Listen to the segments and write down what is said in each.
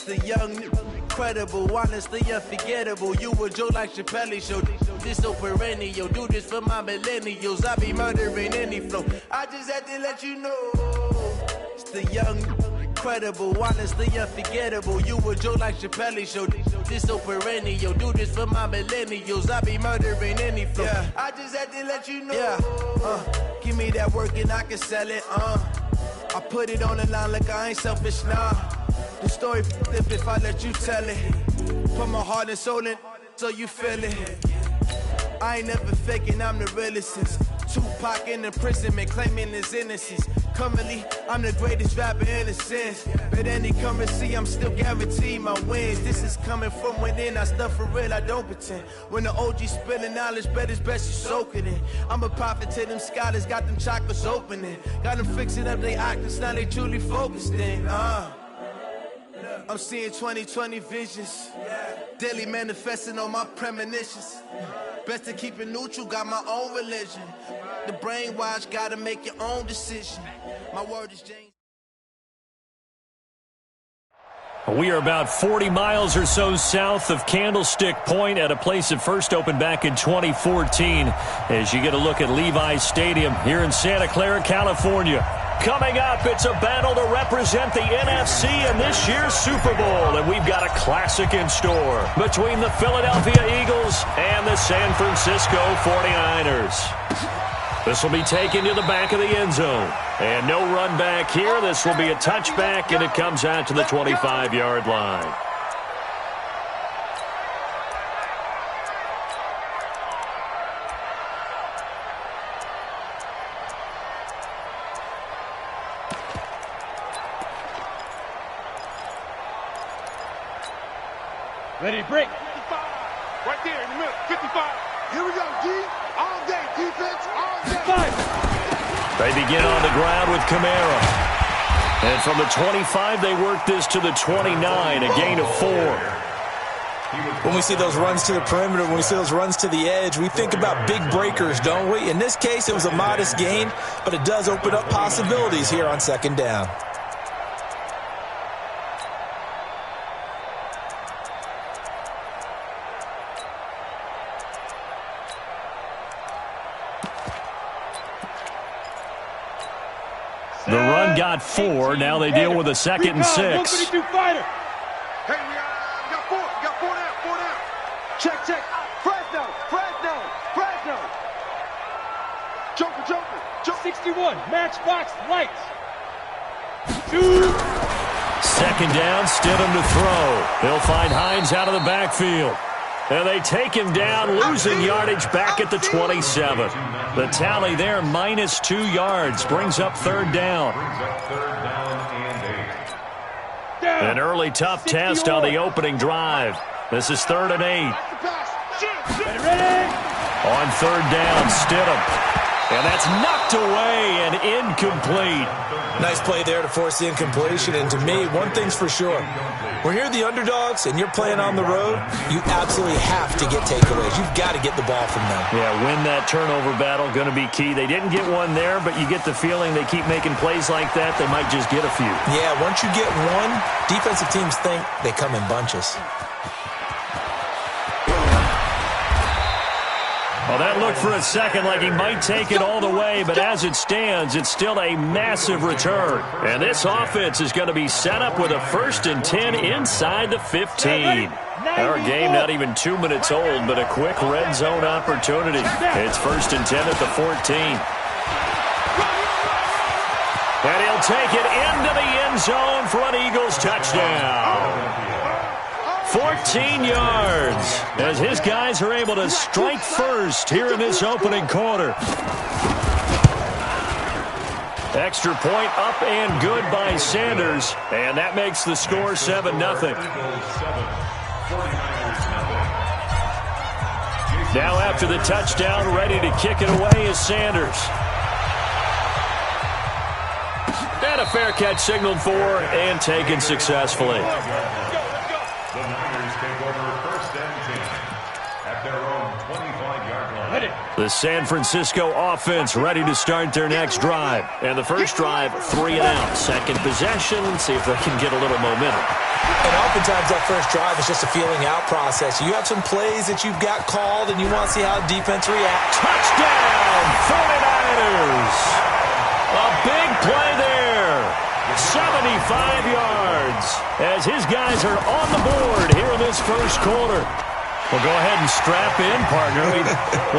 The young, incredible, honestly unforgettable. You a Joe like Chappelle show. This so perennial. Do this for my millennials. I be murdering any flow. I just had to let you know. It's the young, incredible, honestly unforgettable. You a Joe like Chappelle show. This so perennial. Do this for my millennials. I be murdering any flow. Yeah. I just had to let you know. Yeah. Give me that work and I can sell it. I put it on the line like I ain't selfish, nah. The story flip if I let you tell it. Put my heart and soul in so you feel it. I ain't never faking, I'm the realest since Tupac in imprisonment, claiming his innocence. Currently, I'm the greatest rapper in a sense. But any currency, I'm still guaranteed my wins. This is coming from within, I stuff for real, I don't pretend. When the OG spilling knowledge, bet it's best you soak it in. I'm a prophet to them scholars, got them chakras opening. Got them fixing up they actors, now they truly focused in. I'm seeing 2020 visions. Daily manifesting on my premonitions. Best to keep it neutral, got my own religion. The brainwash, gotta make your own decision. My word is James. We are about 40 miles or so south of Candlestick Point at a place that first opened back in 2014 as you get a look at Levi's Stadium here in Santa Clara, California. Coming up, it's a battle to represent the NFC in this year's Super Bowl, and we've got a classic in store between the Philadelphia Eagles and the San Francisco 49ers. This will be taken to the back of the end zone. And no run back here. This will be a touchback, and it comes out to the 25-yard line. Ready to break. 55. Right there in the middle. 55. Here we go, D. All day. Defense, all day. 5. They begin on the ground with Kamara. And from the 25, they work this to the 29, a gain of 4. When we see those runs to the perimeter, when we see those runs to the edge, we think about big breakers, don't we? In this case, it was a modest gain, but it does open up possibilities here on second down. The run got 4. Now they deal with a 2nd and 6. 152 fighter. Hey, we got 4. We got 4 down. 4 down. Check. Fresno. Joker. 61. Matchbox lights. 2. 2nd down, Stidham to throw. He'll find Hines out of the backfield. And they take him down, losing yardage back at the 27. The tally there, minus 2 yards, brings up 3rd down. An early tough test on the opening drive. This is 3rd and 8. Ready. On 3rd down, Stidham. And that's knocked away and incomplete. Nice play there to force the incompletion. And to me, one thing's for sure. When you're the underdogs and you're playing on the road, you absolutely have to get takeaways. You've got to get the ball from them. Yeah, win that turnover battle, going to be key. They didn't get one there, but you get the feeling they keep making plays like that, they might just get a few. Yeah, once you get one, defensive teams think they come in bunches. Well, that looked for a second like he might take it all the way, but as it stands, it's still a massive return. And this offense is going to be set up with a 1st and 10 inside the 15. Our game not even 2 minutes old, but a quick red zone opportunity. It's 1st and 10 at the 14. And he'll take it into the end zone for an Eagles touchdown. 14 yards as his guys are able to strike first here in this opening quarter. Extra point up and good by Sanders, and that makes the score 7-0. Now after the touchdown, ready to kick it away is Sanders. And a fair catch signaled for and taken successfully. The Niners take over 1st and 10 at their own 25-yard line. The The San Francisco offense ready to start their next drive. And the first drive, 3 and out. Second possession, see if they can get a little momentum. And oftentimes that first drive is just a feeling out process. You have some plays that you've got called, and you want to see how the defense reacts. Touchdown, 49ers! A big play there. 75 yards as his guys are on the board here in this first quarter. Well, go ahead and strap in, partner.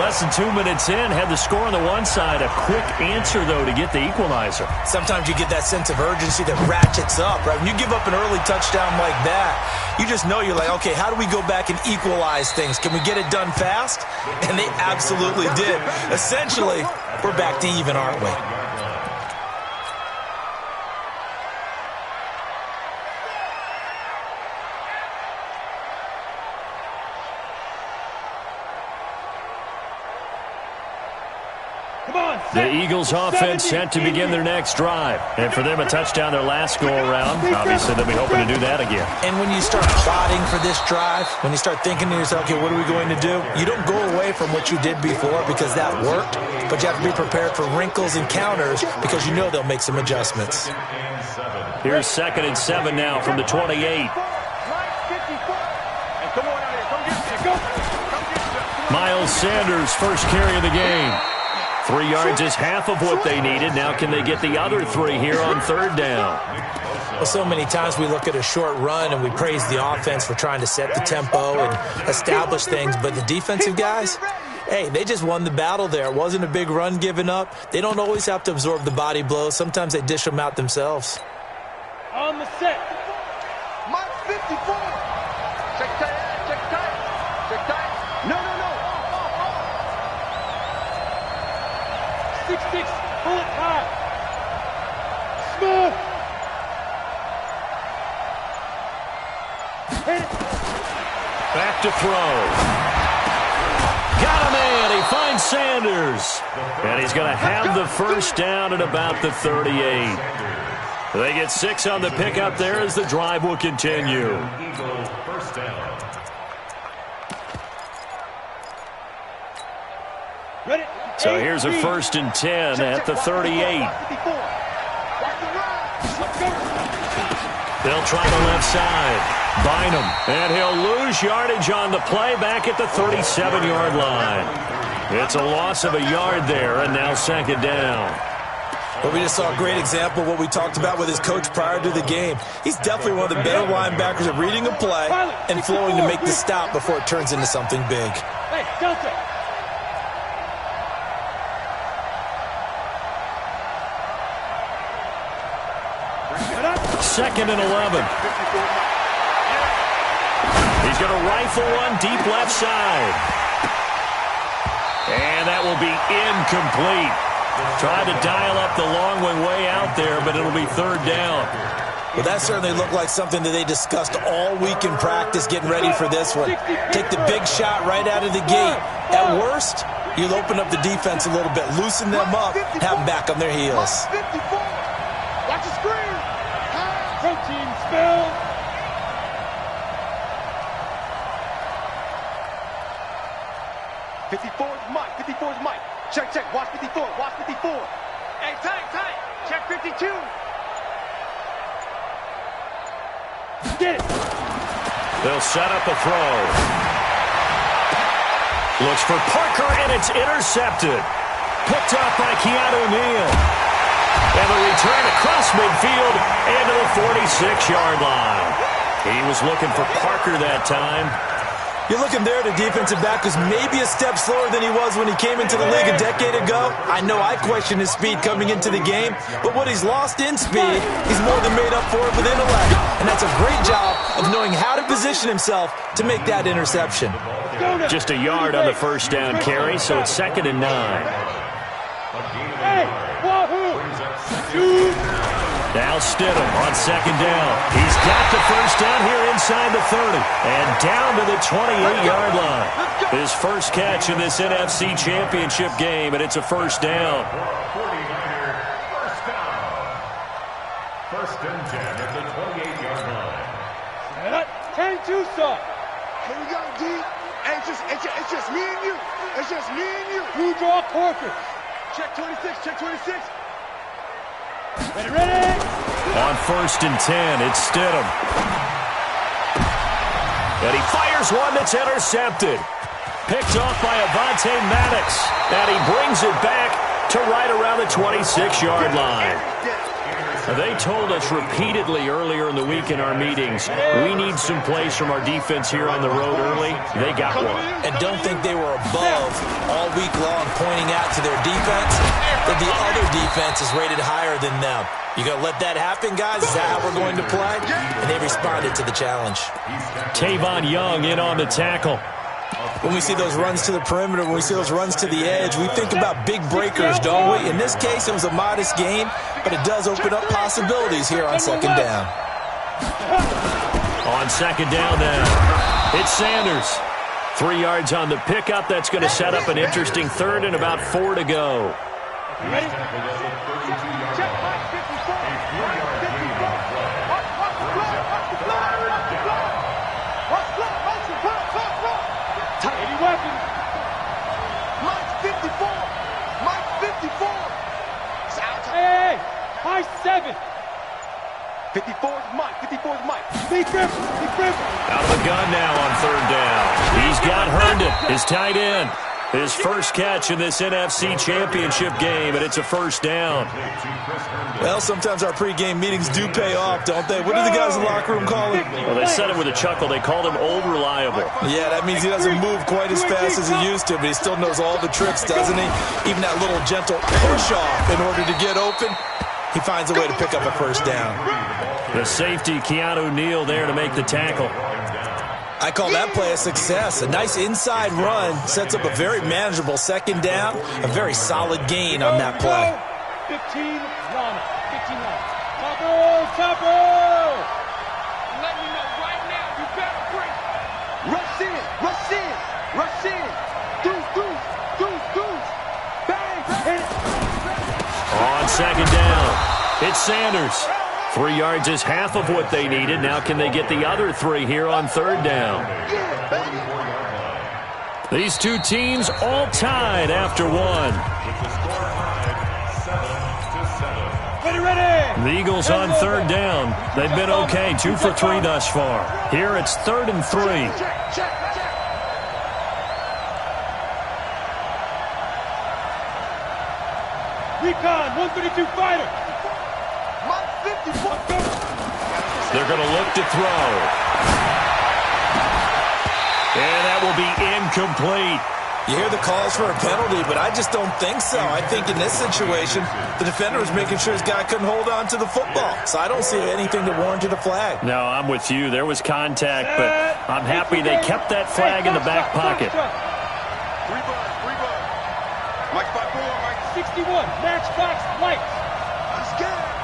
Less than 2 minutes in, had the score on the one side. A quick answer, though, to get the equalizer. Sometimes you get that sense of urgency that ratchets up, right? When you give up an early touchdown like that, you just know you're like, okay, how do we go back and equalize things? Can we get it done fast? And they absolutely did. Essentially, we're back to even, aren't we? The Eagles offense set to begin their next drive. And for them, a touchdown their last go-around. Obviously, they'll be hoping to do that again. And when you start plotting for this drive, when you start thinking to yourself, okay, what are we going to do? You don't go away from what you did before because that worked, but you have to be prepared for wrinkles and counters because you know they'll make some adjustments. Here's 2nd and 7 now from the 28. Miles Sanders, first carry of the game. 3 yards is half of what they needed. Now can they get the other 3 here on 3rd down? Well, so many times we look at a short run and we praise the offense for trying to set the tempo and establish things, but the defensive guys, hey, they just won the battle there. It wasn't a big run given up. They don't always have to absorb the body blows. Sometimes they dish them out themselves. On the set. Mark 54. Check tight. Check tight. Check tight. No. 6-6. Pull it high. Smooth. Hit it. Back to throw. Got a man. He finds Sanders. And he's going to have the first down at about the 38. They get 6 on the pickup there as the drive will continue. Eagles first down. Ready. So here's a 1st and 10 at the 38. They'll try the left side. Bynum. And he'll lose yardage on the play back at the 37-yard line. It's a loss of a yard there, and now 2nd down. Well, we just saw a great example of what we talked about with his coach prior to the game. He's definitely one of the better linebackers at reading a play and flowing to make the stop before it turns into something big. Hey, Delta. Second and 11. He's going to rifle one deep left side. And that will be incomplete. Tried to dial up the long way out there, but it'll be 3rd down. Well, that certainly looked like something that they discussed all week in practice getting ready for this one. Take the big shot right out of the gate. At worst, you'll open up the defense a little bit, loosen them up, have them back on their heels. 54. Watch the screen. Protein spill. Mike. 54 is Mike. Check. Watch 54. Watch 54. Hey, tight. Check 52. Get it. They'll set up a throw. Looks for Parker, and it's intercepted. Picked up by Keanu Neal. And the return across midfield and to the 46-yard line. He was looking for Parker that time. You're looking there at a defensive back who's maybe a step slower than he was when he came into the league a decade ago. I know I questioned his speed coming into the game, but what he's lost in speed, he's more than made up for it with intellect. And that's a great job of knowing how to position himself to make that interception. Just a yard on the first down carry, so it's 2nd and 9. Hey, wahoo! Shoot! Now Stidham on 2nd down. He's got the first down here inside the 30 and down to the 28-yard line. His first catch in this NFC Championship game, and it's a first down. 49er first down. 1st and 10 at the 28-yard line. Set up. 10 Tucson. Here we go, D. Hey, it's just me and you. It's just me and you. You draw corker. Check 26, check 26. Ready. On 1st and 10, it's Stidham. And he fires one that's intercepted. Picked off by Avonte Maddox. And he brings it back to right around the 26-yard line. They told us repeatedly earlier in the week in our meetings, we need some plays from our defense here on the road early. They got one. And don't think they were above all week long pointing out to their defense that the other defense is rated higher than them. You going to let that happen, guys? Is that how we're going to play? And they responded to the challenge. Tavon Young in on the tackle. When we see those runs to the perimeter, when we see those runs to the edge, we think about big breakers, don't we? In this case, it was a modest game, but it does open up possibilities here on 2nd down. On 2nd down now, it's Sanders. 3 yards on the pickup. That's going to set up an interesting 3rd and about 4 to go. Ready? Check 54. Any weapons? Mike 54. Mike 54. Hey, high 7. 54 is Mike. 54 is Mike. Big Griffin. Big Griffin. Out of the gun now on 3rd down. He's got Herndon, his tight end. His first catch in this NFC Championship game, and it's a 1st down. Well, sometimes our pregame meetings do pay off, don't they? What do the guys in the locker room call him? Well, they said it with a chuckle. They called him Old Reliable. Yeah, that means he doesn't move quite as fast as he used to, but he still knows all the tricks, doesn't he? Even that little gentle push-off in order to get open, he finds a way to pick up a 1st down. The safety, Keanu Neal, there to make the tackle. I call that play a success. A nice inside run sets up a very manageable 2nd down, a very solid gain on that play. 15 Lana. 15 Lana. Chopper! Let me know right now. You better break. Rush in. Rush in. Rush in. Deuce. Bang. Hit it. On 2nd down, it's Sanders. 3 yards is half of what they needed. Now can they get the other 3 here on 3rd down? These two teams all tied after 1. Ready. The Eagles on 3rd down. They've been okay, 2 for 3 thus far. Here it's 3rd and 3. Check. Recon, 132 fighter. Mike 54. They're going to look to throw. And that will be incomplete. You hear the calls for a penalty, but I just don't think so. I think in this situation, the defender was making sure his guy couldn't hold on to the football. So I don't see anything to warrant a flag. No, I'm with you. There was contact, but I'm happy they kept that flag in the back pocket. 3 bud. Mike 54, Mike 61, Matchbox Lights. Let's get it.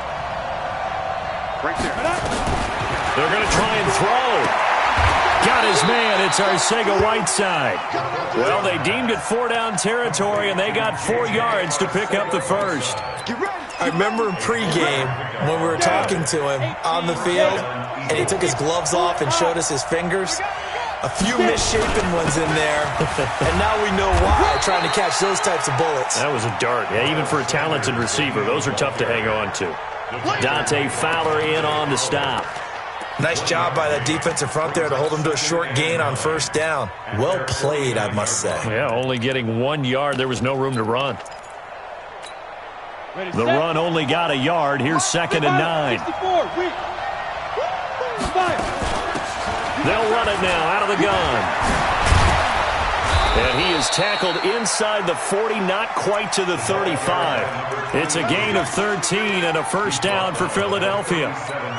Right there. They're going to try and throw. Got his man. It's Arcega-Whiteside. Well, they deemed it 4-down territory, and they got 4 yards to pick up the 1st. I remember in pregame when we were talking to him on the field, and he took his gloves off and showed us his fingers. A few misshapen ones in there, and now we know why, trying to catch those types of bullets. That was a dart. Yeah, even for a talented receiver, those are tough to hang on to. Dante Fowler in on the stop. Nice job by that defensive front there to hold him to a short gain on 1st down. Well played, I must say. Yeah, only getting 1 yard. There was no room to run. The run only got a yard. Here's 2nd and 9. 64, They'll run it now out of the gun. And he is tackled inside the 40, not quite to the 35. It's a gain of 13 and a 1st down for Philadelphia.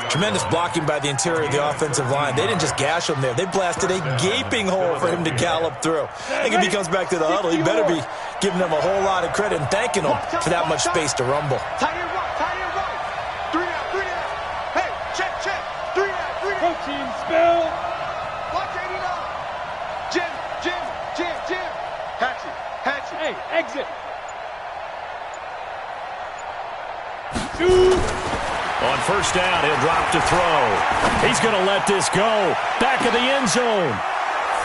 Tremendous blocking by the interior of the offensive line. They didn't just gash him there. They blasted a gaping hole for him to gallop through. I think if he comes back to the huddle, he better be giving them a whole lot of credit and thanking them for that much space to rumble. Tight end right. 3 down. Hey, check. 3 down. Protein spill. Watch 89. Jim. Hatchet. Hey, exit. Shoot. On 1st down, he'll drop to throw. He's going to let this go. Back of the end zone.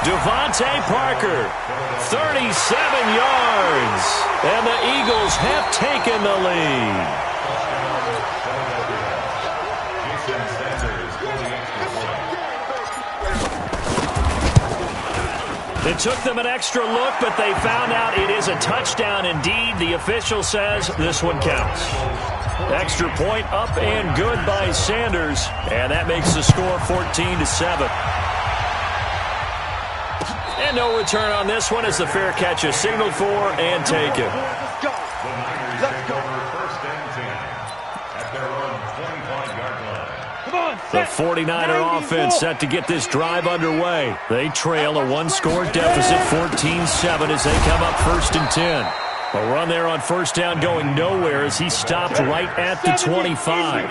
Devontae Parker, 37 yards. And the Eagles have taken the lead. It took them an extra look, but they found out it is a touchdown indeed. The official says this one counts. Extra point up and good by Sanders, and that makes the score 14-7. And no return on this one as the fair catch is signaled for and taken. The 49er offense set to get this drive underway. They trail a one-score deficit, 14-7, as they come up 1st and 10. A run there on first down going nowhere as he stopped right at the 25.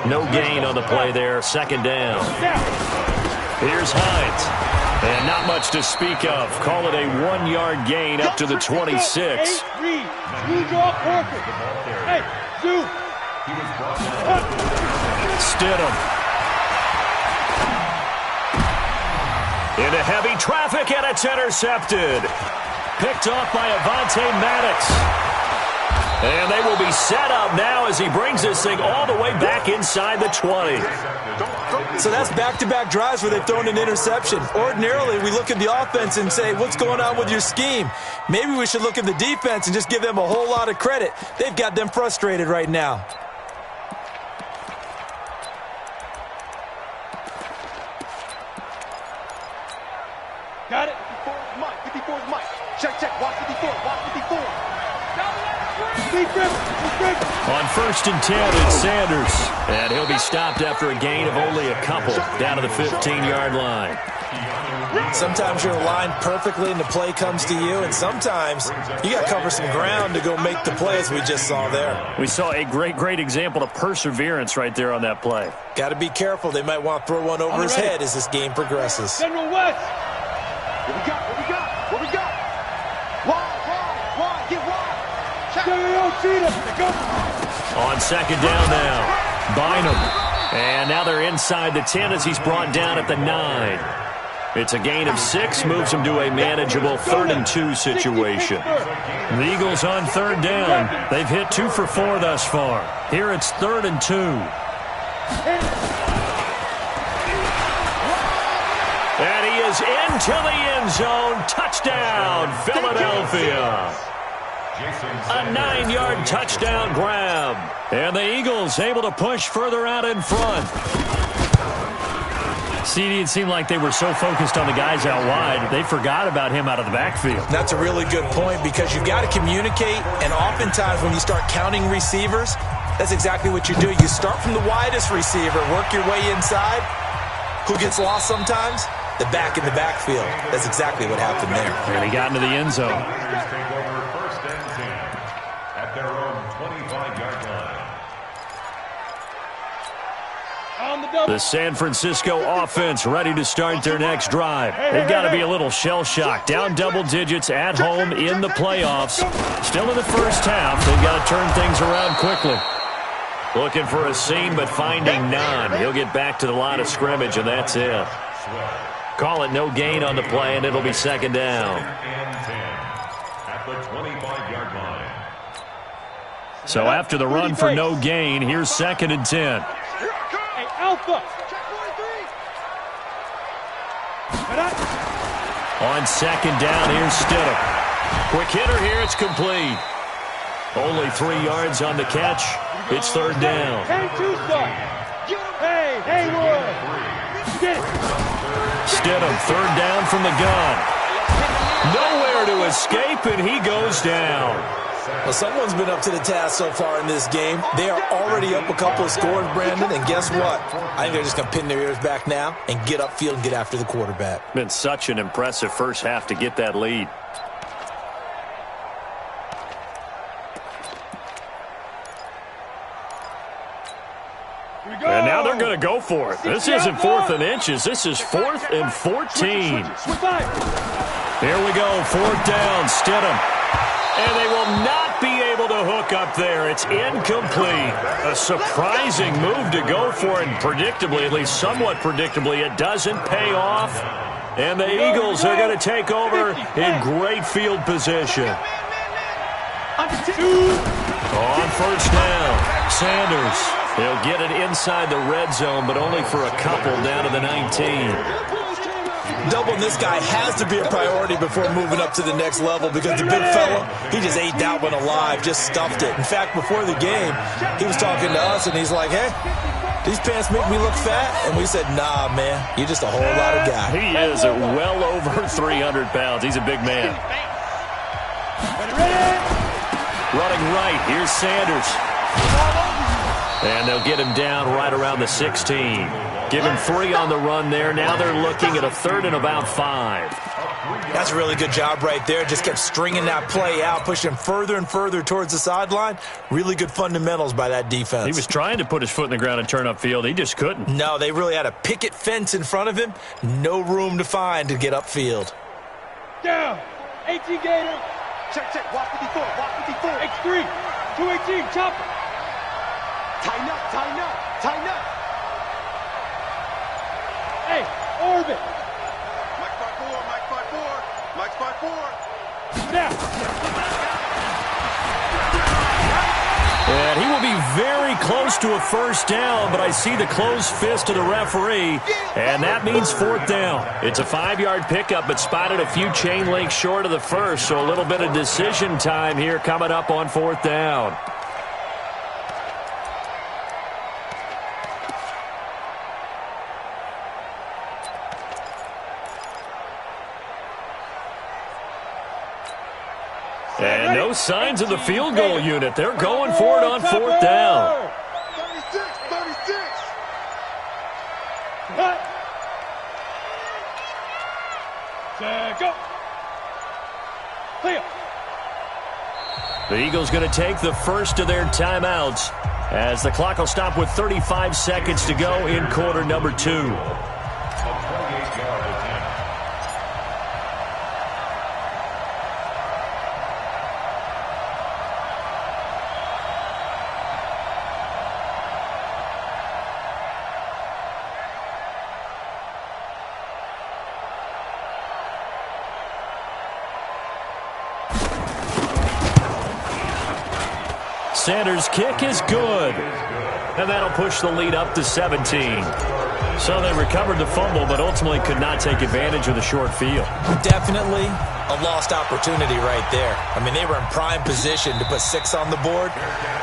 No gain on the play there, 2nd down. Here's Hines. And not much to speak of. Call it a 1-yard gain up to the 26. Stidham. Into heavy traffic, and it's intercepted. Picked off by Avonte Maddox. And they will be set up now as he brings this thing all the way back inside the 20. So that's back-to-back drives where they've thrown an interception. Ordinarily, we look at the offense and say, what's going on with your scheme? Maybe we should look at the defense and just give them a whole lot of credit. They've got them frustrated right now. Got it. 54 is Mike. Check. Watch 54. On 1st and 10, it's Sanders. And he'll be stopped after a gain of only a couple down to the 15-yard line. Sometimes you're aligned perfectly and the play comes to you, and sometimes you got to cover some ground to go make the play as we just saw there. We saw a great example of perseverance right there on that play. Got to be careful. They might want to throw one over his head as this game progresses. General West. What we got? Wide, get wide. On 2nd down now, Bynum. And now they're inside the 10 as he's brought down at the 9. It's a gain of 6, moves him to a manageable 3rd and 2 situation. The Eagles on 3rd down. They've hit 2 for 4 thus far. Here it's 3rd and 2. And he is into the end zone. Touchdown, Philadelphia. A 9-yard touchdown grab. And the Eagles able to push further out in front. CD, it seemed like they were so focused on the guys out wide, they forgot about him out of the backfield. That's a really good point because you've got to communicate, and oftentimes when you start counting receivers, that's exactly what you do. You start from the widest receiver, work your way inside. Who gets lost sometimes? The back in the backfield. That's exactly what happened there. And he got into the end zone. Take over 1st and 10 at their own 25-yard line. The San Francisco offense ready to start their next drive. They've got to be a little shell-shocked. Down double digits at home in the playoffs. Still in the first half. They've got to turn things around quickly. Looking for a seam, but finding none. He'll get back to the line of scrimmage, and that's it. Call it no gain on the play, and it'll be 2nd down. At the 25-yard line. So after the run for no gain, here's 2nd and 10. Hey, Alpha. On 2nd down, here's Stidham. Quick hitter here, it's complete. Only 3 yards on the catch. It's 3rd down. Hey, Haywood. Get it. Stidham, 3rd down from the gun. Nowhere to escape, and he goes down. Well, someone's been up to the task so far in this game. They are already up a couple of scores, Brandon, and guess what? I think they're just going to pin their ears back now and get upfield and get after the quarterback. Been such an impressive first half to get that lead. And now they're going to go for it. This isn't 4th and inches. This is 4th and 14. Here we go, 4th down, Stidham. And they will not be able to hook up there. It's incomplete. A surprising move to go for it, and predictably, at least somewhat predictably, it doesn't pay off. And the Eagles are going to take over in great field position. On first down, Sanders. He'll get it inside the red zone, but only for a couple down to the 19. Doubling this guy has to be a priority before moving up to the next level because the big fella, he just ate that one alive, just stuffed it. In fact, before the game, he was talking to us, and he's like, hey, these pants make me look fat? And we said, nah, man, you're just a whole lot of guy. He is well over 300 pounds. He's a big man. Running right, here's Sanders. And they'll get him down right around the 16. Give him 3 on the run there. Now they're looking at a 3rd and about 5. That's a really good job right there. Just kept stringing that play out, pushing further and further towards the sideline. Really good fundamentals by that defense. He was trying to put his foot in the ground and turn upfield. He just couldn't. No, they really had a picket fence in front of him. No room to find to get upfield. Down. 18 Gator. Check, check. Walk 54. Walk 54. X3. 218. Chopper. Tighten up. Tighten up. Tighten up. Hey, orbit. Mike 5-4. Mike 5-4. Mike 5-4. Now. And he will be very close to a first down, but I see the closed fist of the referee, and that means 4th down. It's a 5-yard pickup, but spotted a few chain links short of the first, so a little bit of decision time here coming up on 4th down. And no signs of the field goal unit. They're going for it on 4th down. 36, 36. Cut. Set, go. Clear. The Eagles going to take the first of their timeouts as the clock will stop with 35 seconds to go in quarter number 2. Sanders' kick is good. And that'll push the lead up to 17. So they recovered the fumble, but ultimately could not take advantage of the short field. Definitely a lost opportunity right there. I mean, they were in prime position to put 6 on the board.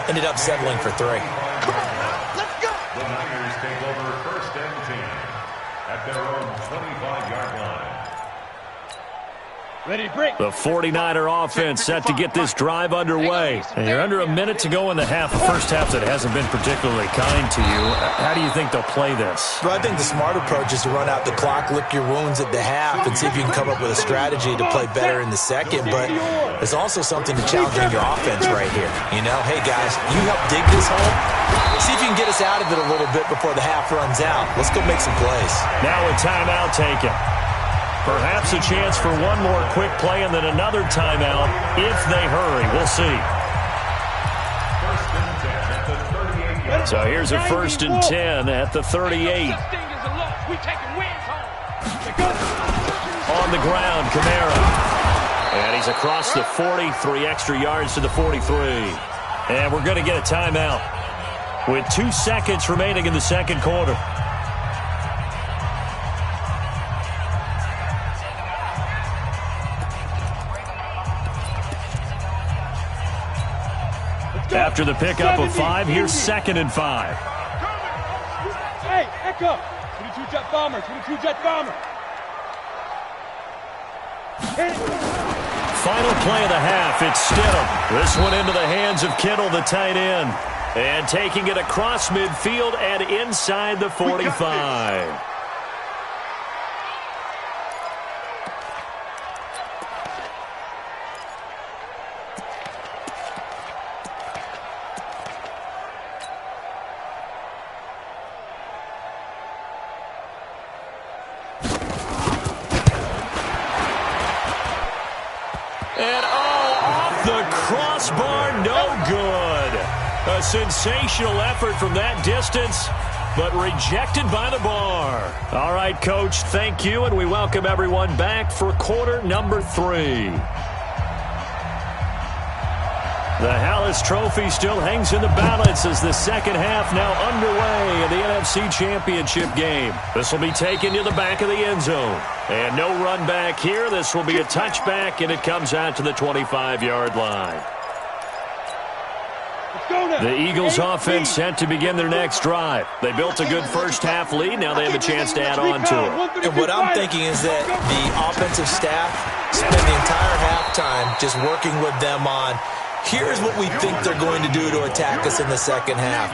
Ended up settling for 3. Let's go. The Niners take over 1st and 10 at their own 25-yard line. Ready, break. The 49er offense set to get this drive underway. And you're under a minute to go in the half. The first half that hasn't been particularly kind to you. How do you think they'll play this? Well, I think the smart approach is to run out the clock, lick your wounds at the half, and see if you can come up with a strategy to play better in the second. But there's also something to challenging your offense right here. You know, hey, guys, you help dig this hole. See if you can get us out of it a little bit before the half runs out. Let's go make some plays. Now a timeout taken. Perhaps a chance for one more quick play and then another timeout if they hurry. We'll see. 1st and 10 at the 38-yard. So here's a 1st and 10 at the 38. On the ground, Kamara. And he's across the 40, 3 extra yards to the 43. And we're going to get a timeout with 2 seconds remaining in the second quarter. After the pickup of 5, here's 2nd and 5. Hey, Echo. 22 jet bomber. 22 jet bomber. Final play of the half. It's Stidham. This one into the hands of Kittle, the tight end. And taking it across midfield and inside the 45. A sensational effort from that distance. but rejected by the bar. All right, Coach, thank you, and we welcome everyone back for quarter number 3. The Hallis Trophy still hangs in the balance as the second half now underway in the NFC Championship game. This will be taken to the back of the end zone. And no run back here. This will be a touchback, and it comes out to the 25-yard line. The Eagles offense set to begin their next drive. They built a good first-half lead. Now they have a chance to add on to it. And what I'm thinking is that the offensive staff spend the entire halftime just working with them on here's what we think they're going to do to attack us in the second half.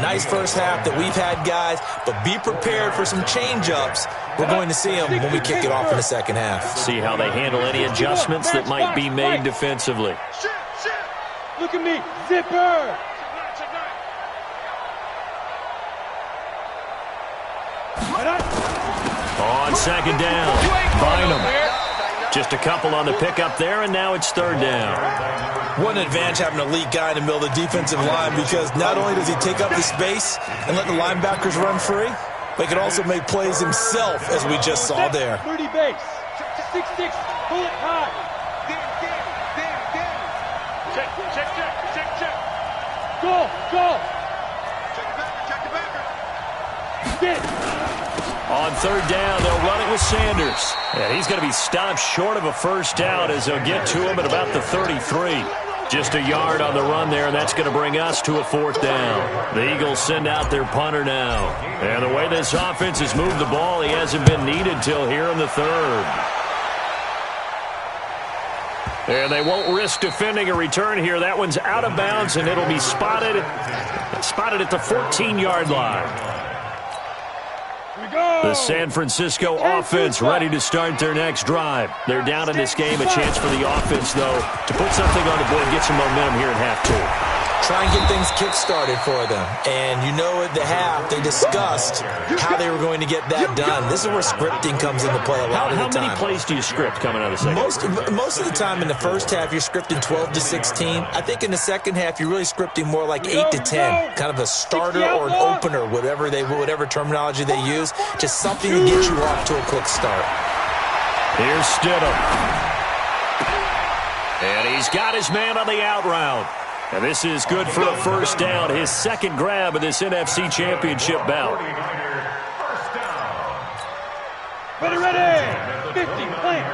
Nice first half that we've had, guys, but be prepared for some change-ups. We're going to see them when we kick it off in the second half. See how they handle any adjustments that might be made defensively. Look at me, zipper! On second down, Bynum. Just a couple on the pickup there, and now it's third down. What an advantage having an elite guy in the middle of the defensive line, because not only does he take up the space and let the linebackers run free, but he can also make plays himself, as we just saw there. 30 base, 6-6, pull it high. Check. Go. On third down, they'll run it with Sanders. And he's going to be stopped short of a first down as they'll get to him at about the 33. Just a yard on the run there, and that's going to bring us to a fourth down. The Eagles send out their punter now. And the way this offense has moved the ball, he hasn't been needed till here in the third. And they won't risk defending a return here. That one's out of bounds, and it'll be spotted at the 14-yard line. The San Francisco offense ready to start their next drive. They're down in this game. A chance for the offense, though, to put something on the board and get some momentum here at half 2. Try and get things kick-started for them. And you know at the half, they discussed how they were going to get that done. This is where scripting comes into play a lot of the time. How many plays do you script coming out of the second? Most of the time in the first half, you're scripting 12 to 16. I think in the second half, you're really scripting more like 8 to 10. Kind of a starter or an opener, whatever terminology they use. Just something to get you off to a quick start. Here's Stidham. And he's got his man on the out route. And this is good for a first down, his second grab of this NFC Championship bout. Ready, 50, plant.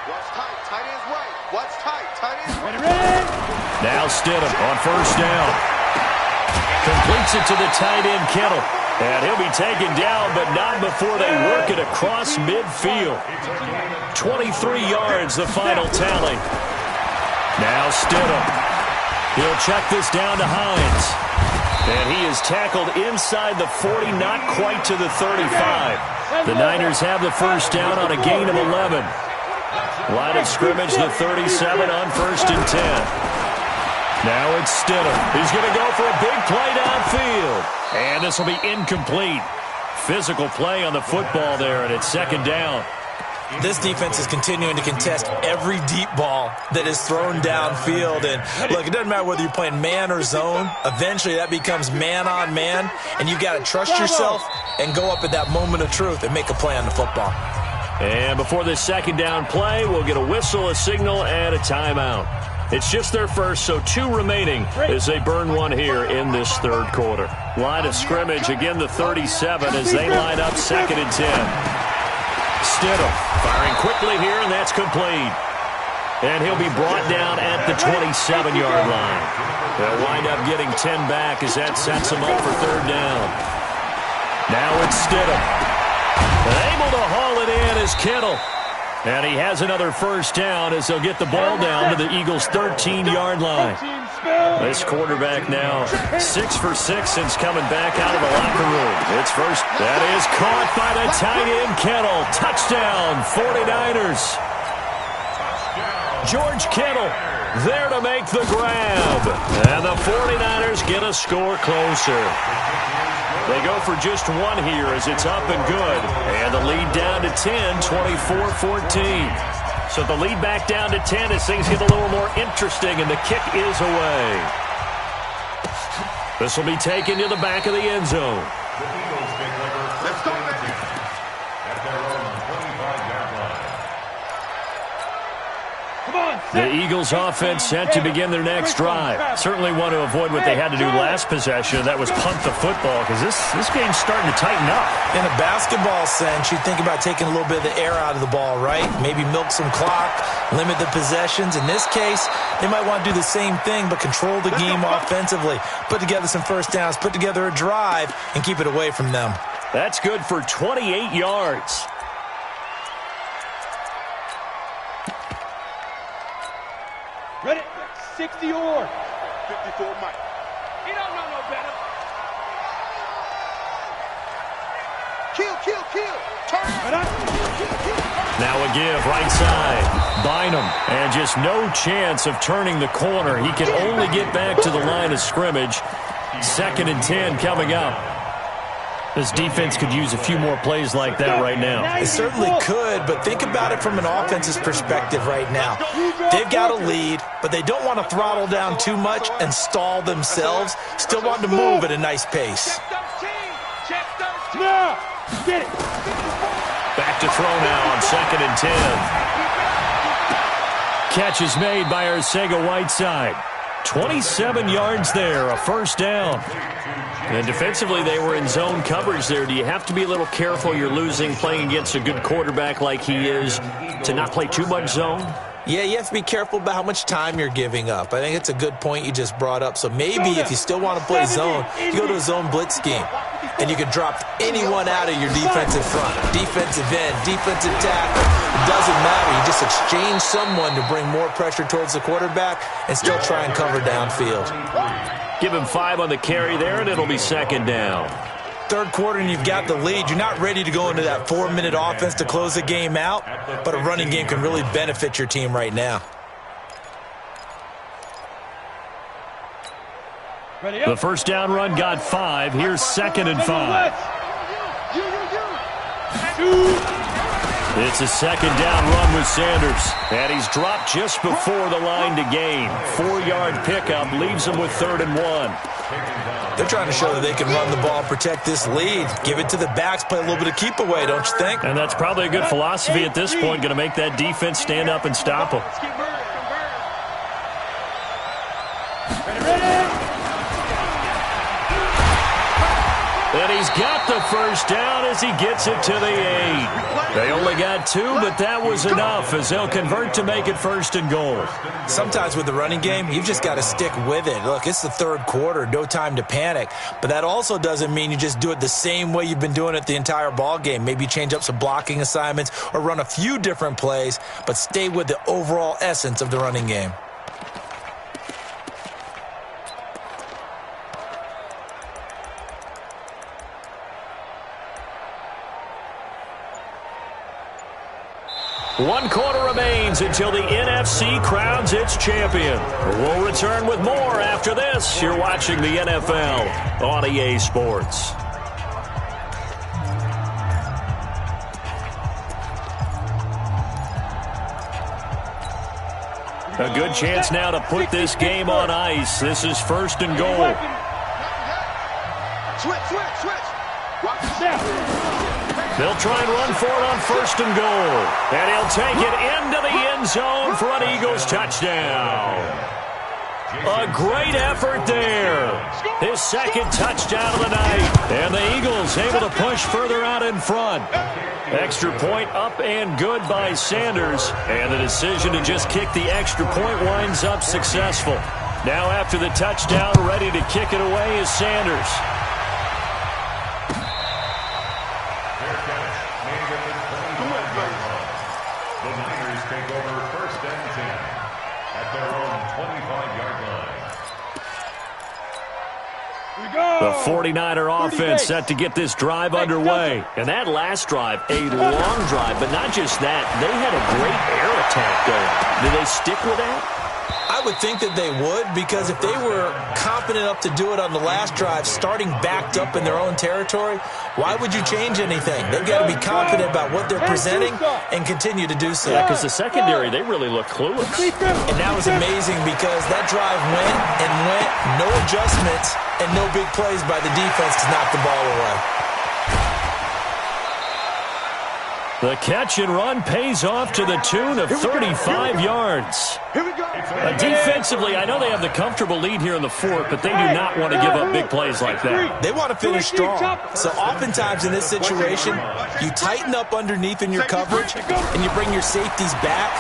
What's tight? Tight ends right. What's tight? Tight ends right. Ready. Now Stidham on first down. Completes it to the tight end, Kittle. And he'll be taken down, but not before they work it across midfield. 23 yards, the final tally. Now Stidham. He'll check this down to Hines. And he is tackled inside the 40, not quite to the 35. The Niners have the first down on a gain of 11. Line of scrimmage, the 37 on first and 10. Now it's Stidham. He's going to go for a big play downfield. And this will be incomplete. Physical play on the football there, and it's second down. This defense is continuing to contest every deep ball that is thrown downfield. And, look, it doesn't matter whether you're playing man or zone. Eventually that becomes man on man, and you've got to trust yourself and go up at that moment of truth and make a play on the football. And before this second down play, we'll get a whistle, a signal, and a timeout. It's just their first, so 2 remaining as they burn one here in this third quarter. Line of scrimmage, again the 37 as they line up second and 10. Stidham firing quickly here, and that's complete. And he'll be brought down at the 27-yard line. They'll wind up getting 10 back as that sets them up for third down. Now it's Stidham. Able to haul it in is Kittle. And he has another first down as they'll get the ball down to the Eagles' 13-yard line. This quarterback now 6 for 6 since coming back out of the locker room. It's first. That is caught by the tight end, Kittle. Touchdown, 49ers. George Kittle there to make the grab. And the 49ers get a score closer. They go for just one here as it's up and good. And the lead down to 10, 24-14. So the lead back down to 10 as things get a little more interesting, and the kick is away. This will be taken to the back of the end zone. The Eagles take over first and 10 at their own 25-yard line. The Eagles offense set to begin their next drive. Certainly want to avoid what they had to do last possession. That was punt the football because this game's starting to tighten up. In a basketball sense, you think about taking a little bit of the air out of the ball, right? Maybe milk some clock, limit the possessions. In this case, they might want to do the same thing but control the game offensively. Put together some first downs, put together a drive, and keep it away from them. That's good for 28 yards. Ready? 60 or 54 Mike. He don't know no better. Kill. Turn. Now a give, right side. Bynum, and just no chance of turning the corner. He can only get back to the line of scrimmage. 2nd and 10 coming up. This defense could use a few more plays like that right now. They certainly could, but think about it from an offense's perspective right now. They've got a lead, but they don't want to throttle down too much and stall themselves. Still want to move at a nice pace. Check 13. Now, get it. Back to throw now on 2nd and 10. Catch is made by Arcega-Whiteside. 27 yards there, a first down. And defensively, they were in zone coverage there. Do you have to be a little careful? You're losing playing against a good quarterback like he is to not play too much zone? Yeah, you have to be careful about how much time you're giving up. I think it's a good point you just brought up. So maybe if you still want to play zone, you go to a zone blitz scheme. And you can drop anyone out of your defensive front. Defensive end, defensive tackle. It doesn't matter. You just exchange someone to bring more pressure towards the quarterback and still try and cover downfield. Give him 5 on the carry there, and it'll be 2nd down. Third quarter and you've got the lead. You're not ready to go into that 4-minute offense to close the game out, but a running game can really benefit your team right now. The first down run got 5. Here's 2nd and 5. It's a 2nd down run with Sanders. And he's dropped just before the line to gain. 4-yard pickup leaves him with 3rd and 1. They're trying to show that they can run the ball, protect this lead. Give it to the backs, play a little bit of keep away, don't you think? And that's probably a good philosophy at this point. Going to make that defense stand up and stop them. And he's got the first down as he gets it to the 8. They only got 2, but that was enough as they'll convert to make it 1st and goal. Sometimes with the running game, you've just got to stick with it. Look, it's the third quarter, no time to panic. But that also doesn't mean you just do it the same way you've been doing it the entire ball game. Maybe change up some blocking assignments or run a few different plays, but stay with the overall essence of the running game. One quarter remains until the NFC crowns its champion. We'll return with more after this. You're watching the NFL on EA Sports. A good chance now to put this game on ice. This is 1st and goal. Switch. Watch this. They'll try and run for it on 1st and goal. And he'll take it into the end zone for an Eagles touchdown. A great effort there. His 2nd touchdown of the night. And the Eagles able to push further out in front. Extra point up and good by Sanders. And the decision to just kick the extra point winds up successful. Now after the touchdown, ready to kick it away is Sanders. The Niners take over 1st and 10 at their own 25-yard line. The 49er offense set to get this drive underway. And that last drive, a long drive, but not just that. They had a great air attack going. Do they stick with that? I would think that they would, because if they were confident enough to do it on the last drive, starting backed up in their own territory, why would you change anything? They've got to be confident about what they're presenting and continue to do so. Yeah, because the secondary, they really look clueless. And that was amazing because that drive went, no adjustments, and no big plays by the defense to knock the ball away. The catch and run pays off to the tune of 35 yards. Defensively, I know they have the comfortable lead here in the fourth, but they do not want to give up big plays like that. They want to finish strong. So oftentimes in this situation, you tighten up underneath in your coverage, and you bring your safeties back.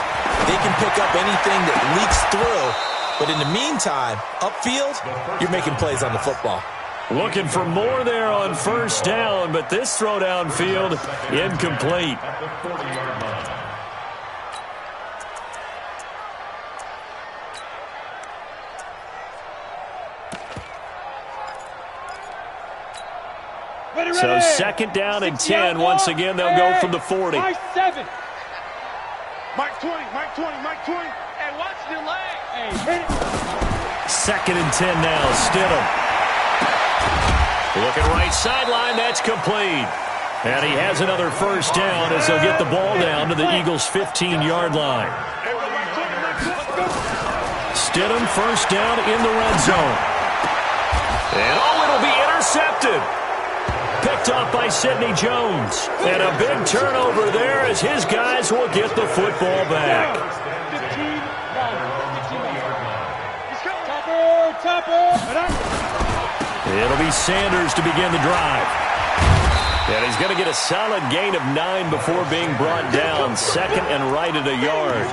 They can pick up anything that leaks through. But in the meantime, upfield, you're making plays on the football. Looking for more there on first down, but this throw downfield, incomplete. So second down and 10. Once again, they'll go from the 40. Mike 20, Mike 20, Mike 20. Hey, watch your leg. Hey, hit it. Second and 10 now, Stidham. Looking right sideline, that's complete. And he has another first down as they'll get the ball down to the Eagles' 15-yard line. Stidham first down in the red zone. And it'll be intercepted. Picked up by Sidney Jones. And a big turnover there as his guys will get the football back. It'll be Sanders to begin the drive. And he's going to get a solid gain of 9 before being brought down. Second and right at a yard.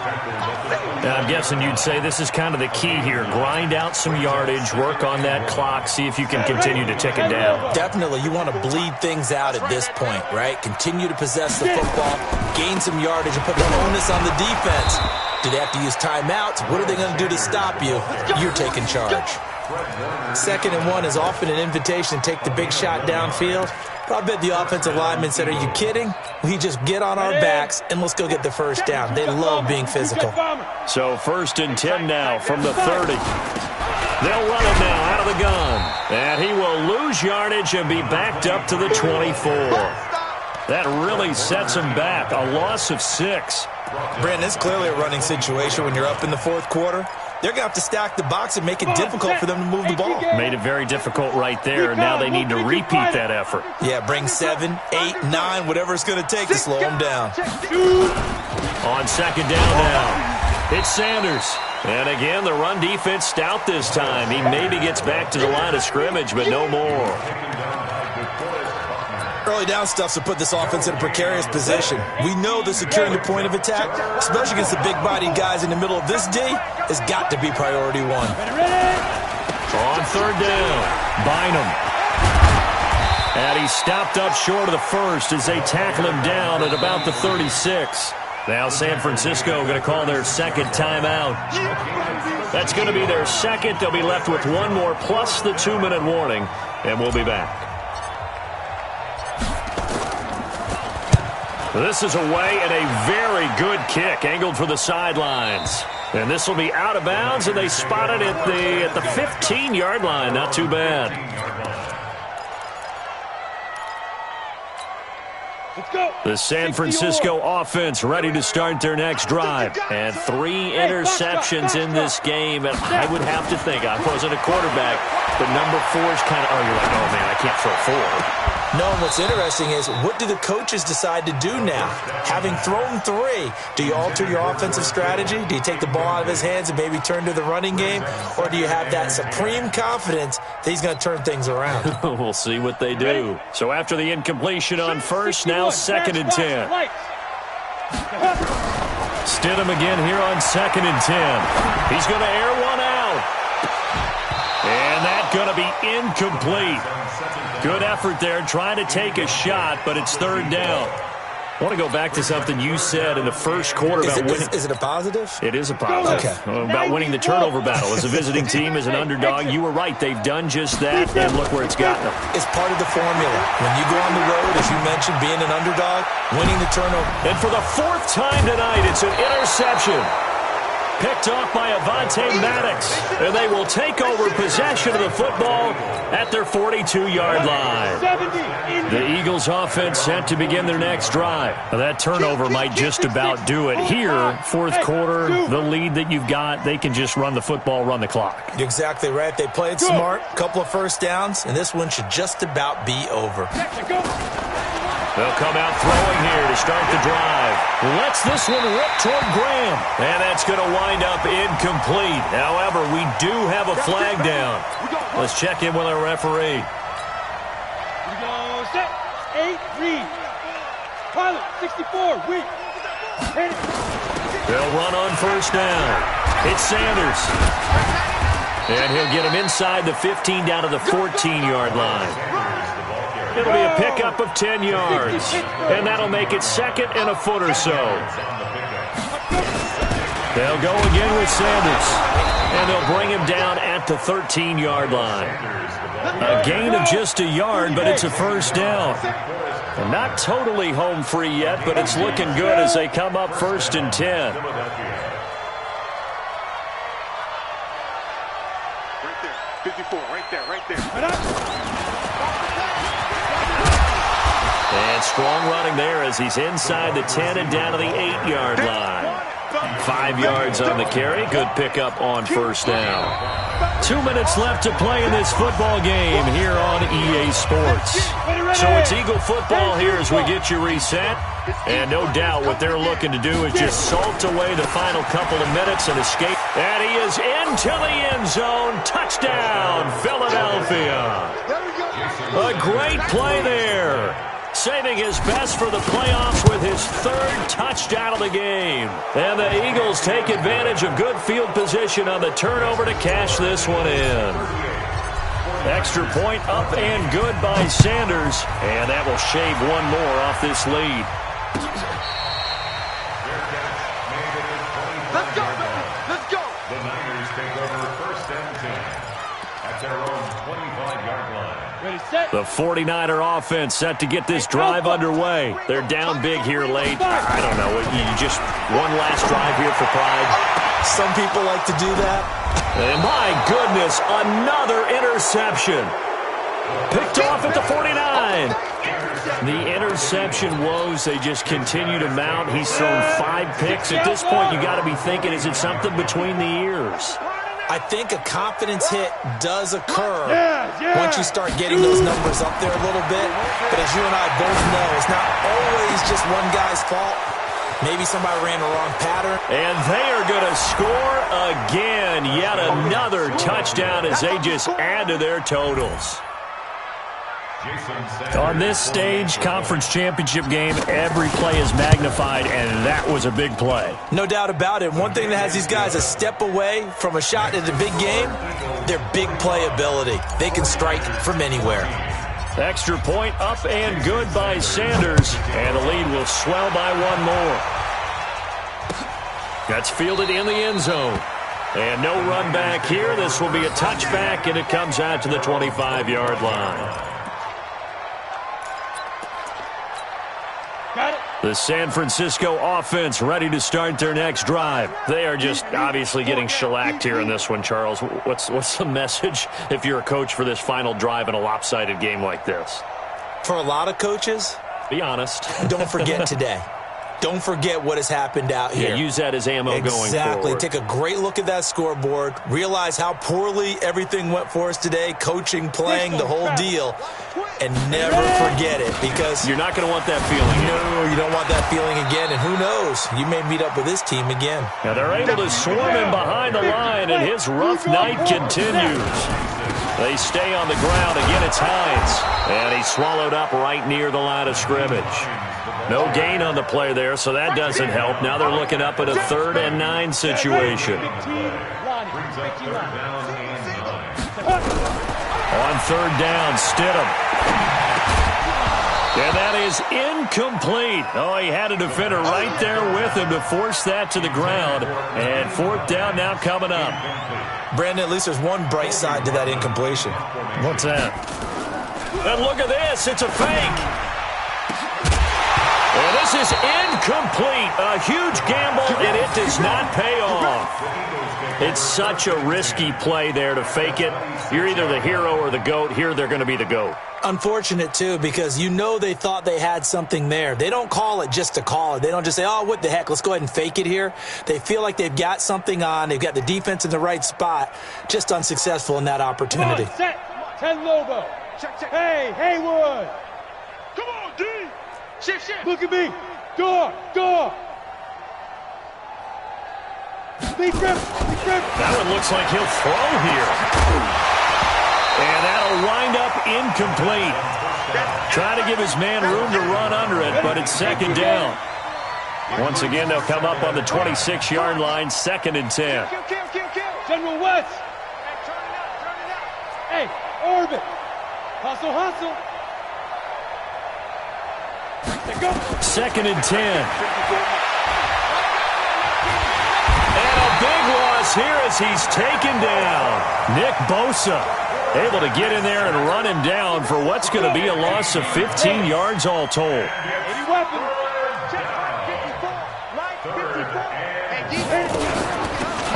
Now, I'm guessing you'd say this is kind of the key here. Grind out some yardage, work on that clock, see if you can continue to tick it down. Definitely. You want to bleed things out at this point, right? Continue to possess the football, gain some yardage, and put the onus on the defense. Do they have to use timeouts? What are they going to do to stop you? You're taking charge. Second and 1 is often an invitation to take the big shot downfield. But I bet the offensive lineman said, are you kidding? We just get on our backs and let's go get the first down. They love being physical. So first and 10 now from the 30. They'll run it now out of the gun. And he will lose yardage and be backed up to the 24. That really sets him back. A loss of 6. Brandon, it's clearly a running situation when you're up in the fourth quarter. They're going to have to stack the box and make it difficult for them to move the ball. Made it very difficult right there. Now they need to repeat that effort. Yeah, bring 7, 8, 9, whatever it's going to take to slow them down. On second down now, it's Sanders. And again, the run defense stout this time. He maybe gets back to the line of scrimmage, but no more. Early down stuff's to put this offense in a precarious position. We know that securing the point of attack, especially against the big-bodied guys in the middle of this D, has got to be priority 1. On third down, Bynum. And he stopped up short of the first as they tackle him down at about the 36. Now San Francisco going to call their second timeout. That's going to be their second. They'll be left with one more plus the 2-minute warning, and we'll be back. This is away and a very good kick, angled for the sidelines. And this will be out of bounds, and they spot it at the 15-yard line. Not too bad. Let's go. The San Francisco offense ready to start their next drive. And 3 interceptions in this game. And I would have to think, I wasn't a quarterback, but number 4 is kind of, you're like, oh, man, I can't throw 4. No, and what's interesting is, what do the coaches decide to do now? Having thrown 3, do you alter your offensive strategy? Do you take the ball out of his hands and maybe turn to the running game? Or do you have that supreme confidence that he's going to turn things around? We'll see what they do. So after the incompletion on first, now second and 10. Stidham again here on second and 10. He's going to air one out. And that's going to be incomplete. Good effort there, trying to take a shot, but it's third down. I want to go back to something you said in the first quarter about winning. Is it a positive? It is a positive. Okay. About winning the turnover battle. As a visiting team, as an underdog, you were right. They've done just that, and look where it's gotten them. It's part of the formula. When you go on the road, as you mentioned, being an underdog, winning the turnover. And for the 4th time tonight, it's an interception. picked off by Avonte Maddox. And they will take over possession of the football at their 42-yard line. The Eagles offense set to begin their next drive. Now, that turnover might just about do it. Here, fourth quarter, the lead that you've got, they can just run the football, run the clock. You're exactly right. They played smart, couple of first downs, and this one should just about be over. They'll come out throwing here to start the drive. Lets this one rip toward Graham. And that's going to wind up incomplete. However, we do have a flag down. Let's check in with our referee. We go set. 8, read. Pilot, 64, weak. They'll run on first down. It's Sanders. And he'll get him inside the 15 down to the 14-yard line. It'll be a pickup of 10 yards. And that'll make it second and a foot or so. They'll go again with Sanders. And they'll bring him down at the 13-yard line. A gain of just a yard, but it's a first down. And not totally home free yet, but it's looking good as they come up 1st and 10. Right there. 54, right there. And strong running there as he's inside the 10 and down to the 8-yard line. 5 yards on the carry. Good pickup on first down. 2 minutes left to play in this football game here on EA Sports. So it's Eagle football here as we get you reset. And no doubt what they're looking to do is just salt away the final couple of minutes and escape. And he is into the end zone. Touchdown, Philadelphia. A great play there. Saving his best for the playoffs with his 3rd touchdown of the game. And the Eagles take advantage of good field position on the turnover to cash this one in. Extra point up and good by Sanders. And that will shave one more off this lead. Let's go, baby. Let's go. The Niners take over 1st and 10 at their own 25-yard line. Ready, set. The 49er offense set to get this drive underway. They're down big here late. I don't know. You just one last drive here for pride. Some people like to do that. And my goodness, another interception. Picked off at the 49. The interception woes, they just continue to mount. He's thrown 5 picks. At this point, you got to be thinking, is it something between the ears? I think a confidence hit does occur once you start getting those numbers up there a little bit. But as you and I both know, it's not always just one guy's fault. Maybe somebody ran the wrong pattern. And they are going to score again. Yet another touchdown as they just add to their totals. On this stage, conference championship game, every play is magnified, and that was a big play. No doubt about it. One thing that has these guys a step away from a shot at a big game, their big play ability. They can strike from anywhere. Extra point up and good by Sanders, and the lead will swell by one more. That's fielded in the end zone. And no run back here. This will be a touchback, and it comes out to the 25-yard line. The San Francisco offense ready to start their next drive. They are just obviously getting shellacked here in this one, Charles. What's the message if you're a coach for this final drive in a lopsided game like this? For a lot of coaches, be honest. Don't forget today. Don't forget what has happened out here. Yeah, use that as ammo going forward. Exactly. Take a great look at that scoreboard. Realize how poorly everything went for us today. Coaching, playing, the whole deal. And never forget it, because you're not going to want that feeling. No, you don't want that feeling again. And who knows? You may meet up with this team again. Now they're able to swarm him behind the line, and his rough night continues. They stay on the ground. Again, it's Hines. And he's swallowed up right near the line of scrimmage. No gain on the play there, so that doesn't help. Now they're looking up at a 3rd and 9 situation. On 3rd down, Stidham. And that is incomplete. Oh, he had a defender right there with him to force that to the ground. And 4th down now coming up. Brandon, at least there's one bright side to that incompletion. What's that? And look at this. It's a fake. And this is incomplete. A huge gamble, and it does not pay off. It's such a risky play there to fake it. You're either the hero or the GOAT. Here they're going to be the GOAT. Unfortunate, too, because you know they thought they had something there. They don't call it just to call it. They don't just say, oh, what the heck, let's go ahead and fake it here. They feel like they've got something on. They've got the defense in the right spot. Just unsuccessful in that opportunity. Come on, set. 10 Lobo. Check. Hey, Haywood. Come on, D. Shift. Look at me. Door. Big grip. That one looks like he'll throw here. And that'll wind up incomplete. Trying to give his man room to run under it, but it's second down. Once again, they'll come up on the 26-yard line, 2nd and 10. Kill. General West. Hey, turn it out. Hey, Orbit. Hustle. Let's go. 2nd and 10. And a big loss here as he's taken down. Nick Bosa able to get in there and run him down for what's going to be a loss of 15 yards all told. Any weapon.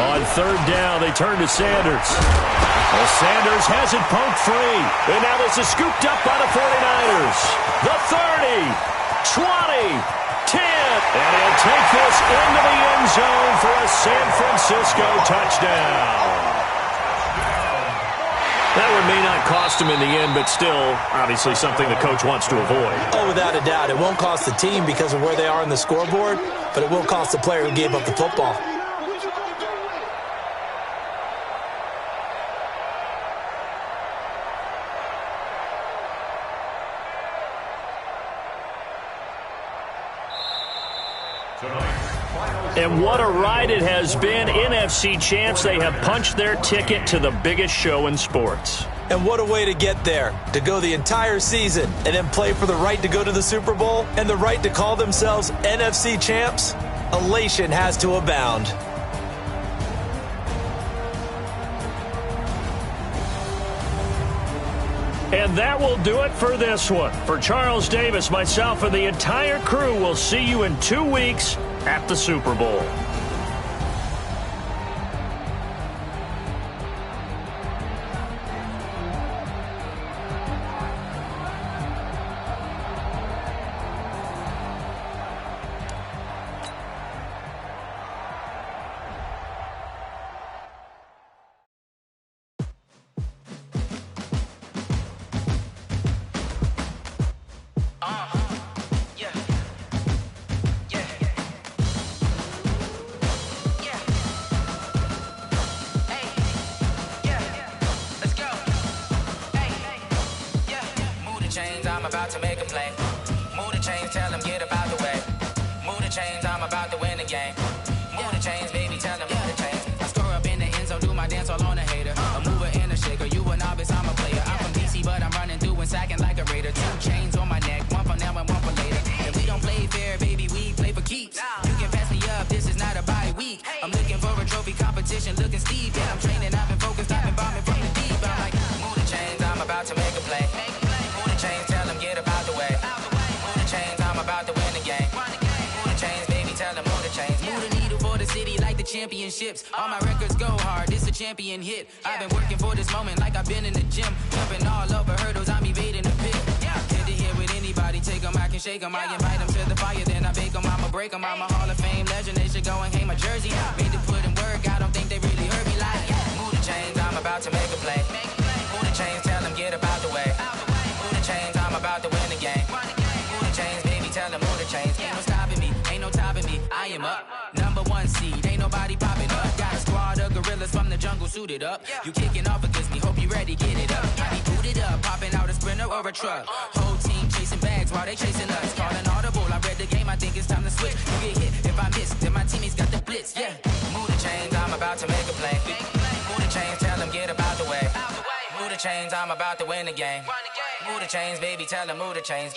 On 3rd down, they turn to Sanders. Well, Sanders has it poked free. And now this is scooped up by the 49ers. The 30, 20, 10. And he'll take this into the end zone for a San Francisco touchdown. That one may not cost him in the end, but still, obviously something the coach wants to avoid. Oh, without a doubt. It won't cost the team because of where they are on the scoreboard, but it will cost the player who gave up the football. And what a ride it has been. NFC champs, they have punched their ticket to the biggest show in sports. And what a way to get there, to go the entire season and then play for the right to go to the Super Bowl and the right to call themselves NFC champs. Elation has to abound. And that will do it for this one. For Charles Davis, myself, and the entire crew, we'll see you in 2 weeks at the Super Bowl. Championships, all my records go hard, this a champion hit. I've been working for this moment like I've been in the gym. Jumping all over hurdles, I'm evading the pit. Head to head with anybody, take them, I can shake them. I invite them to the fire, then I bake them, I'ma break them. I'm a Hall of Fame legend, they should go and hang my jersey. Made to put in work, I don't think they really heard me like, move the chains, I'm about to make a play. Move the chains, tell them get up out the way. Move the chains, I'm about to win the game. Move the chains, baby, tell them move the chains. Ain't no stopping me, ain't no topping me, I am up. Number 1 seed, ain't nobody popping up. Got a squad of gorillas from the jungle suited up. You kicking off against me, hope you ready, get it up. I be booted up, popping out a Sprinter or a truck. Whole team chasing bags while they chasing us. Calling audible, I read the game, I think it's time to switch. You get hit, if I miss, then my teammates got the blitz, yeah. Move the chains, I'm about to make a play. Move the chains, tell them get up out the way. Move the chains, I'm about to win the game. Move the chains, baby, tell them move the chains.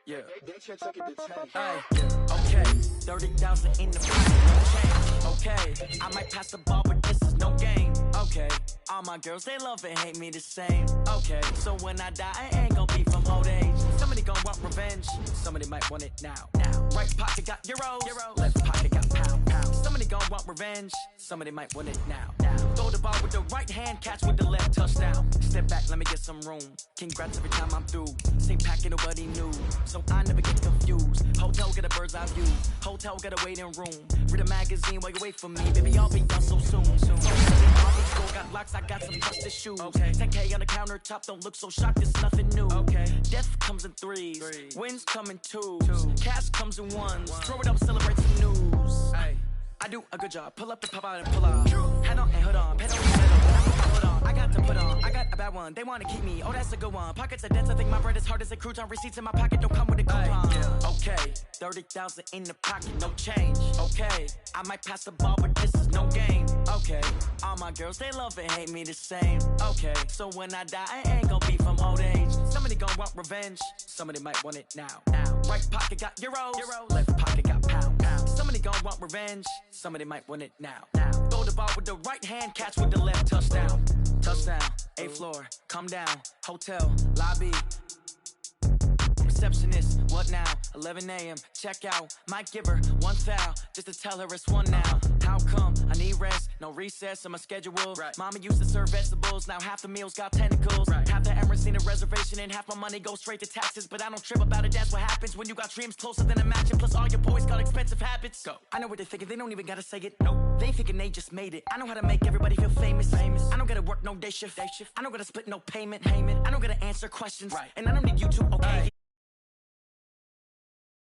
Yeah. Okay, 30,000 in the pocket, okay, I might pass the ball, but this is no game. Okay, all my girls, they love and hate me the same. Okay, so when I die, I ain't gon' be from old age. Somebody gon' want revenge, somebody might want it now. Right pocket got euros, left pocket got pound. Somebody gon' want revenge, somebody might want it now. Throw the ball with the right hand, catch with the left, touchdown. Step back, let me get some room. Congrats every time I'm through. Same packet, nobody knew, so I never get confused. Hotel get a bird's eye view, hotel get a waiting room. Read a magazine while you wait for me, baby, I'll be done so soon. Got locks, I got some trusted shoes. Okay. 10K on the countertop, don't look so shocked, it's nothing new. Okay. Death comes in threes, wins come in twos, cash comes in ones. Throw it up, celebrate some news. Ay. I do a good job, pull up the pop out and pull out. Head on and hood on, pedal and pedal. Hold on, I got to put on, I got a bad one. They wanna keep me, oh that's a good one. Pockets are dense, I think my bread is hard as a crouton. Receipts in my pocket don't come with a coupon. Okay, 30,000 in the pocket, no change. Okay, I might pass the ball, but this is no game. Okay, all my girls, they love and hate me the same. Okay, so when I die, I ain't gon' be from old age. Somebody gon' want revenge, somebody might want it now. Right pocket got euros, left pocket got pound. Somebody gon' want revenge, somebody might want it now. Throw the ball with the right hand, catch with the left, touchdown. Touchdown, 8th floor, come down, hotel, lobby. Receptionist, what now? 11 a.m. check out. Might give her one foul just to tell her it's one now. How come? I need rest, no recess in my schedule. Right. Mama used to serve vegetables, now half the meals got tentacles. Right. Half the Emirates seen a reservation and half my money goes straight to taxes. But I don't trip about it, that's what happens when you got dreams closer than a match. And plus all your boys got expensive habits. Go. I know what they're thinking, they don't even gotta say it. Nope. They thinking they just made it. I know how to make everybody feel famous. I don't gotta work no day shift. I don't gotta split no payment. I don't gotta answer questions. Right. And I don't need you to, okay.